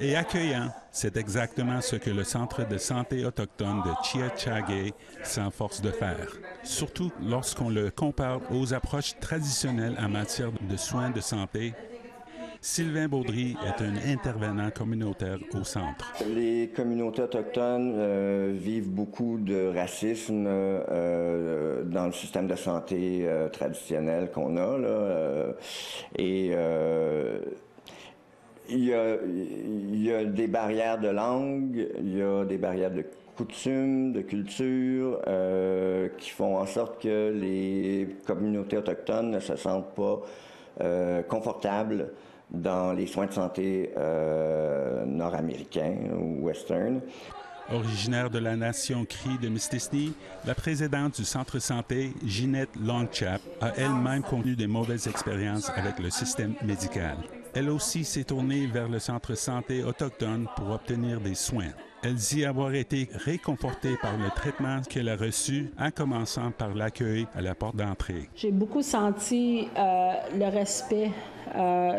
Et accueillant, c'est exactement ce que le Centre de santé autochtone de Tiohtià:ke s'efforce de faire, surtout lorsqu'on le compare aux approches traditionnelles en matière de soins de santé. Sylvain Baudry est un intervenant communautaire au centre. Les communautés autochtones vivent beaucoup de racisme dans le système de santé traditionnel qu'on a, là, il y a des barrières de langue, il y a des barrières de coutumes, de culture, qui font en sorte que les communautés autochtones ne se sentent pas confortables dans les soins de santé nord-américains ou western. Originaire de la nation Cri de Mistassini, la présidente du centre santé, Ginette Longchap, a elle-même connu de mauvaises expériences avec le système médical. Elle aussi s'est tournée vers le centre santé autochtone pour obtenir des soins. Elle dit avoir été réconfortée par le traitement qu'elle a reçu, en commençant par l'accueil à la porte d'entrée. J'ai beaucoup senti le respect.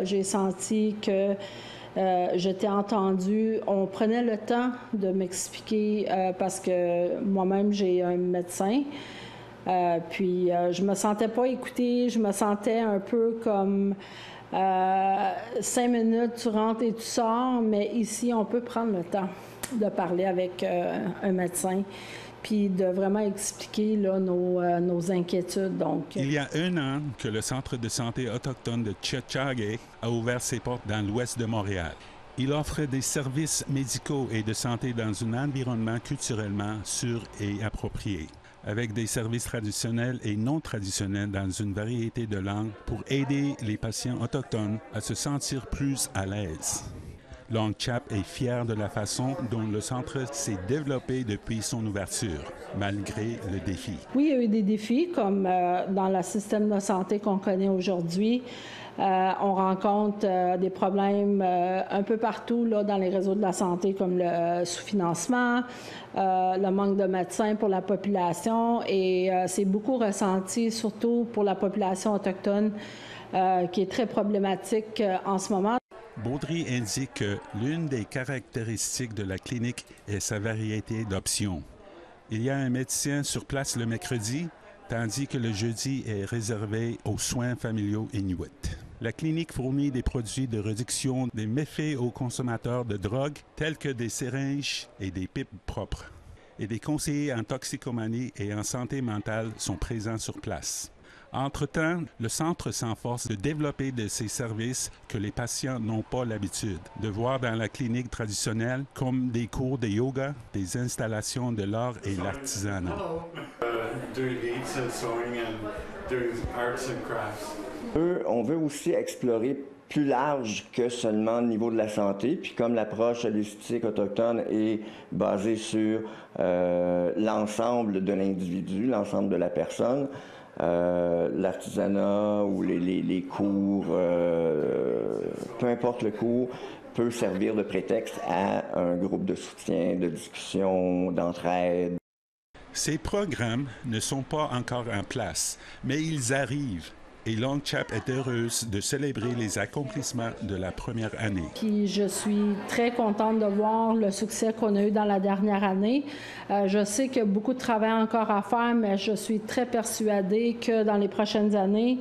J'ai senti que j'étais entendue. On prenait le temps de m'expliquer parce que moi-même, j'ai un médecin. Puis je me sentais pas écoutée. Je me sentais un peu comme 5 minutes, tu rentres et tu sors. Mais ici, on peut prendre le temps de parler avec un médecin puis de vraiment expliquer là, nos inquiétudes. Donc, il y a 1 an que le Centre de santé autochtone de Tiohtià:ke a ouvert ses portes dans l'ouest de Montréal. Il offre des services médicaux et de santé dans un environnement culturellement sûr et approprié, avec des services traditionnels et non traditionnels dans une variété de langues pour aider les patients autochtones à se sentir plus à l'aise. Longchap est fier de la façon dont le centre s'est développé depuis son ouverture, malgré le défi. Oui, il y a eu des défis, comme dans le système de santé qu'on connaît aujourd'hui. On rencontre des problèmes un peu partout là, dans les réseaux de la santé, comme le sous-financement, le manque de médecins pour la population. Et c'est beaucoup ressenti, surtout pour la population autochtone, qui est très problématique en ce moment. Baudry indique que l'une des caractéristiques de la clinique est sa variété d'options. Il y a un médecin sur place le mercredi, tandis que le jeudi est réservé aux soins familiaux inuits. La clinique fournit des produits de réduction des méfaits aux consommateurs de drogue, tels que des syringes et des pipes propres. Et des conseillers en toxicomanie et en santé mentale sont présents sur place. Entre-temps, le centre s'efforce de développer de ces services que les patients n'ont pas l'habitude de voir dans la clinique traditionnelle, comme des cours de yoga, des installations de l'art et l'artisanat. On veut aussi explorer plus large que seulement le niveau de la santé. Puis comme l'approche holistique autochtone est basée sur l'ensemble de l'individu, l'ensemble de la personne, l'artisanat ou les cours, peu importe le cours, peut servir de prétexte à un groupe de soutien, de discussion, d'entraide. Ces programmes ne sont pas encore en place, mais ils arrivent. Et Longchap est heureuse de célébrer les accomplissements de la première année. Puis je suis très contente de voir le succès qu'on a eu dans la dernière année. Je sais qu'il y a beaucoup de travail encore à faire, mais je suis très persuadée que dans les prochaines années,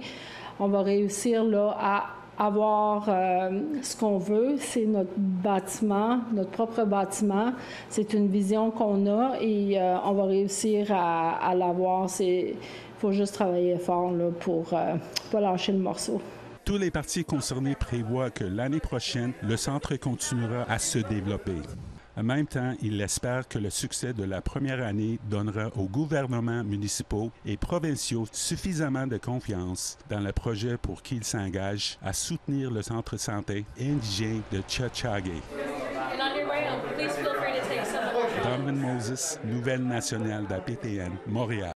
on va réussir là, à avoir ce qu'on veut. C'est notre bâtiment, notre propre bâtiment. C'est une vision qu'on a et on va réussir à l'avoir. Il faut juste travailler fort là, pour pas lâcher le morceau. Tous les partis concernés prévoient que l'année prochaine, le centre continuera à se développer. En même temps, il espère que le succès de la première année donnera aux gouvernements municipaux et provinciaux suffisamment de confiance dans le projet pour qu'ils s'engagent à soutenir le centre santé indigène de Tiohtià:ke. Donovan Moses, Nouvelle nationale d'APTN, Montréal.